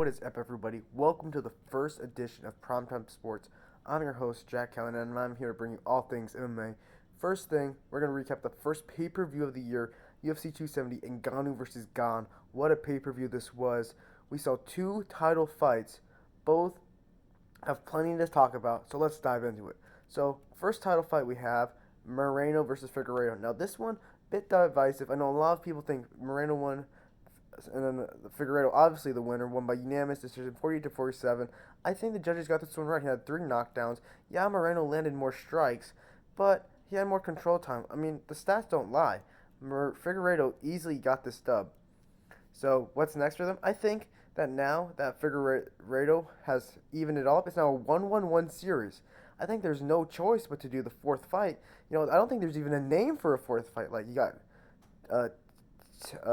What is up, everybody? Welcome to the first edition of Primetime Sports. I'm your host, Jack Kellen, and I'm here to bring you all things MMA. First thing, we're going to recap the first pay-per-view of the year, UFC 270, Ngannou versus Gane. What a pay-per-view this was. We saw two title fights. Both have plenty to talk about, so let's dive into it. So, first title fight we have, Moreno versus Figueiredo. Now, this one, bit divisive. I know a lot of people think Moreno won, and then Figueiredo, obviously the winner, won by unanimous decision, 48-47. I think the judges got this one right. He had 3 knockdowns. Yeah, Moreno landed more strikes, but he had more control time. I mean, the stats don't lie. Figueiredo easily got this dub. So what's next for them? I think that now that Figueiredo has evened it all up, it's now a 1-1-1 series. I think there's no choice but to do the fourth fight. I don't think there's even a name for a fourth fight. Like, you got uh,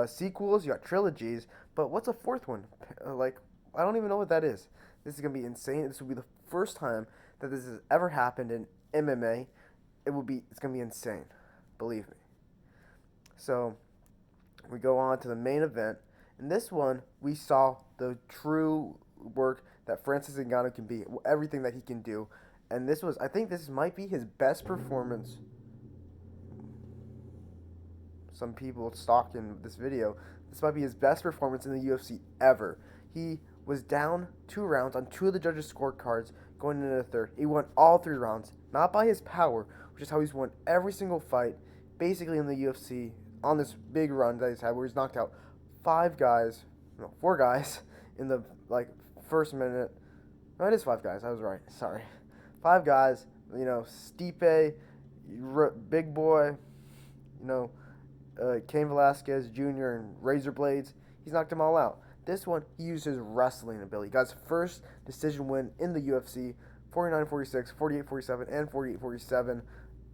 sequels, you got trilogies, but what's a fourth one? I don't even know what that is. This is gonna be insane. This will be the first time that this has ever happened in MMA. It's gonna be insane, believe me. So we go on to the main event. In this one, we saw the true work that Francis Ngannou can be, everything that he can do, and I think this might be his best performance. Some people stalking this video. This might be his best performance in the UFC ever. He was down 2 rounds on 2 of the judges' scorecards going into the third. He won all 3 rounds, not by his power, which is how he's won every single fight, basically in the UFC, on this big run that he's had, where he's knocked out 4 guys in the first minute. No, it is 5 guys. I was right. Sorry, 5 guys. Stipe, Big Boy, Cain Velasquez Jr. and Razor Blades. He's knocked them all out. This one, he used his wrestling ability. He got his first decision win in the UFC, 49-46, 48-47, and 48-47,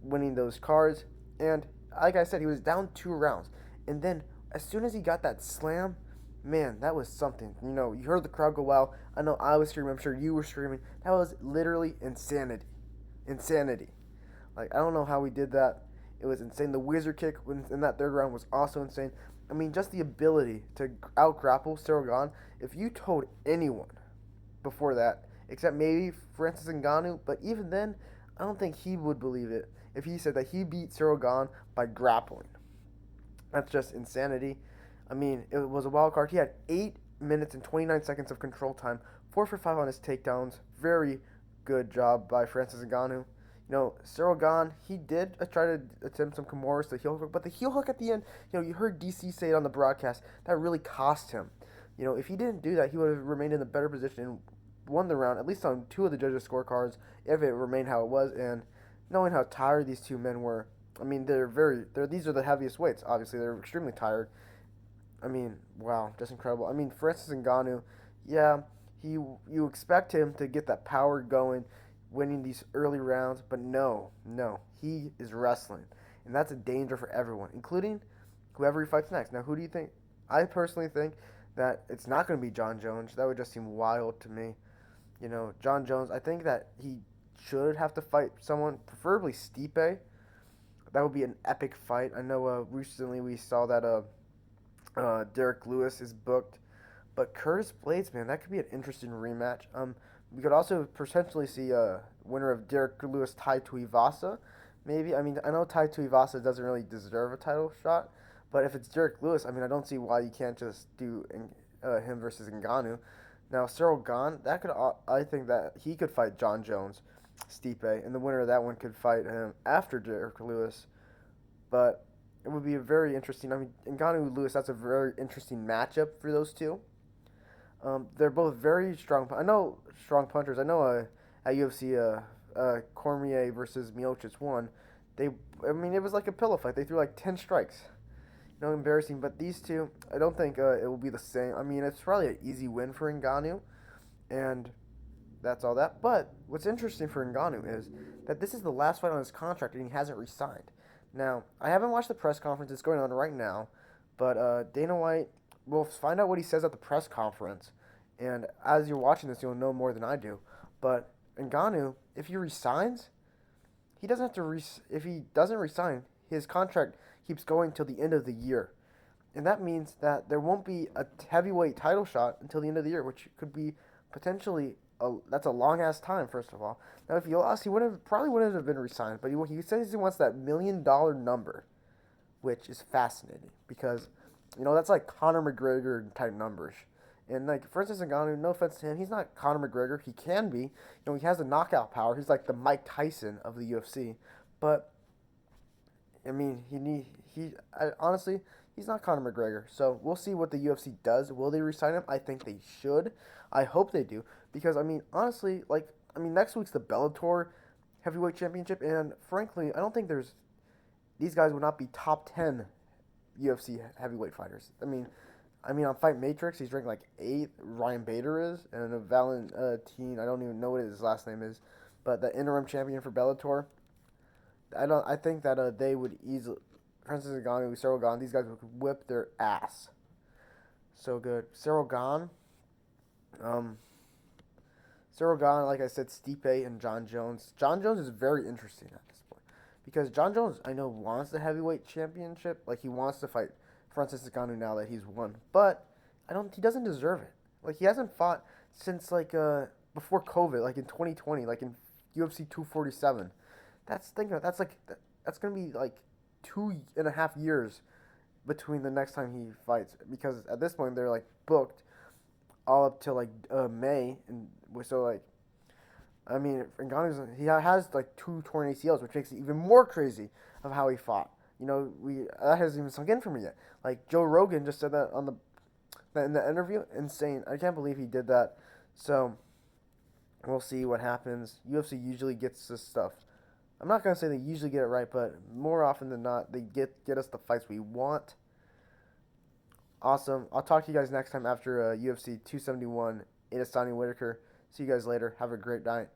winning those cards. And like I said, he was down 2 rounds. And then, as soon as he got that slam, man, that was something. You heard the crowd go wild. I know I was screaming. I'm sure you were screaming. That was literally insanity. Insanity. I don't know how we did that. It was insane. The wizard kick in that third round was also insane. I mean, just the ability to out-grapple Cyril Gane. If you told anyone before that, except maybe Francis Ngannou, but even then, I don't think he would believe it if he said that he beat Cyril Gane by grappling. That's just insanity. I mean, it was a wild card. He had 8 minutes and 29 seconds of control time, 4 for 5 on his takedowns. Very good job by Francis Ngannou. Cyril Gane, he did try to attempt some Kimuras, the heel hook, but the heel hook at the end, you heard DC say it on the broadcast, that really cost him. If he didn't do that, he would have remained in a better position and won the round, at least on 2 of the judges' scorecards, if it remained how it was. And knowing how tired these 2 men were, I mean, these are the heaviest weights, obviously. They're extremely tired. I mean, wow, just incredible. I mean, Francis Ngannou, yeah, you expect him to get that power going, winning these early rounds, but no, he is wrestling, and that's a danger for everyone, including whoever he fights next. Now, who do you think? I personally think that it's not going to be John Jones. That would just seem wild to me. John Jones, I think that he should have to fight someone, preferably Stipe. That would be an epic fight. I know recently we saw that Derek Lewis is booked, but Curtis Blades, man, that could be an interesting rematch. We could also potentially see a winner of Derek Lewis, Tai Tuivasa, maybe. I mean, I know Tai Tuivasa doesn't really deserve a title shot, but if it's Derek Lewis, I mean, I don't see why you can't just do him versus Ngannou. Now, Cyril Gane, I think that he could fight John Jones, Stipe, and the winner of that one could fight him after Derek Lewis. But it would be a very interesting. I mean, Ngannou-Lewis, that's a very interesting matchup for those two. They're both very strong. I know strong punchers. I know at UFC, Cormier versus Miocic won. It was like a pillow fight. They threw like 10 strikes. Embarrassing. But these two, I don't think it will be the same. I mean, it's probably an easy win for Ngannou, and that's all that. But what's interesting for Ngannou is that this is the last fight on his contract, and he hasn't re-signed. Now, I haven't watched the press conference. It's going on right now, but Dana White. We'll find out what he says at the press conference, and as you're watching this, you'll know more than I do. But Ngannou, if he resigns, he doesn't have to. If he doesn't resign, his contract keeps going till the end of the year, and that means that there won't be a heavyweight title shot until the end of the year, which could be potentially that's a long ass time. First of all, now if he lost, he wouldn't have been resigned. But he says he wants that $1 million number, which is fascinating because, that's like Conor McGregor type numbers. And like for instance, Ngannou, no offense to him, he's not Conor McGregor. He can be, he has the knockout power. He's like the Mike Tyson of the UFC. But I mean, honestly, he's not Conor McGregor. So we'll see what the UFC does. Will they resign him? I think they should. I hope they do because I mean, honestly, next week's the Bellator Heavyweight Championship, and frankly, I don't think these guys would not be top 10 UFC heavyweight fighters. On Fight Matrix, he's ranked like 8th. Ryan Bader is, and Valentine, I don't even know what his last name is, but the interim champion for Bellator. I think that they would easily, Francis Ngannou, Cyril Gane, these guys would whip their ass. So good. Cyril Gane, like I said, Stipe and John Jones. John Jones is very interesting at this point because John Jones, I know, wants the heavyweight championship. Like he wants to fight Francis Ngannou now that he's won, but he doesn't deserve it. Like he hasn't fought since before COVID, like in 2020, like in UFC 247. That's gonna be like 2.5 years between the next time he fights because at this point they're like booked all up till like May, and so like Ngannou's, he has like 2 torn ACLs, which makes it even more crazy of how he fought. That hasn't even sunk in for me yet. Like Joe Rogan just said that in the interview, insane. I can't believe he did that. So we'll see what happens. UFC usually gets this stuff. I'm not gonna say they usually get it right, but more often than not, they get us the fights we want. Awesome. I'll talk to you guys next time after UFC 271. Adesanya Whitaker. See you guys later. Have a great night.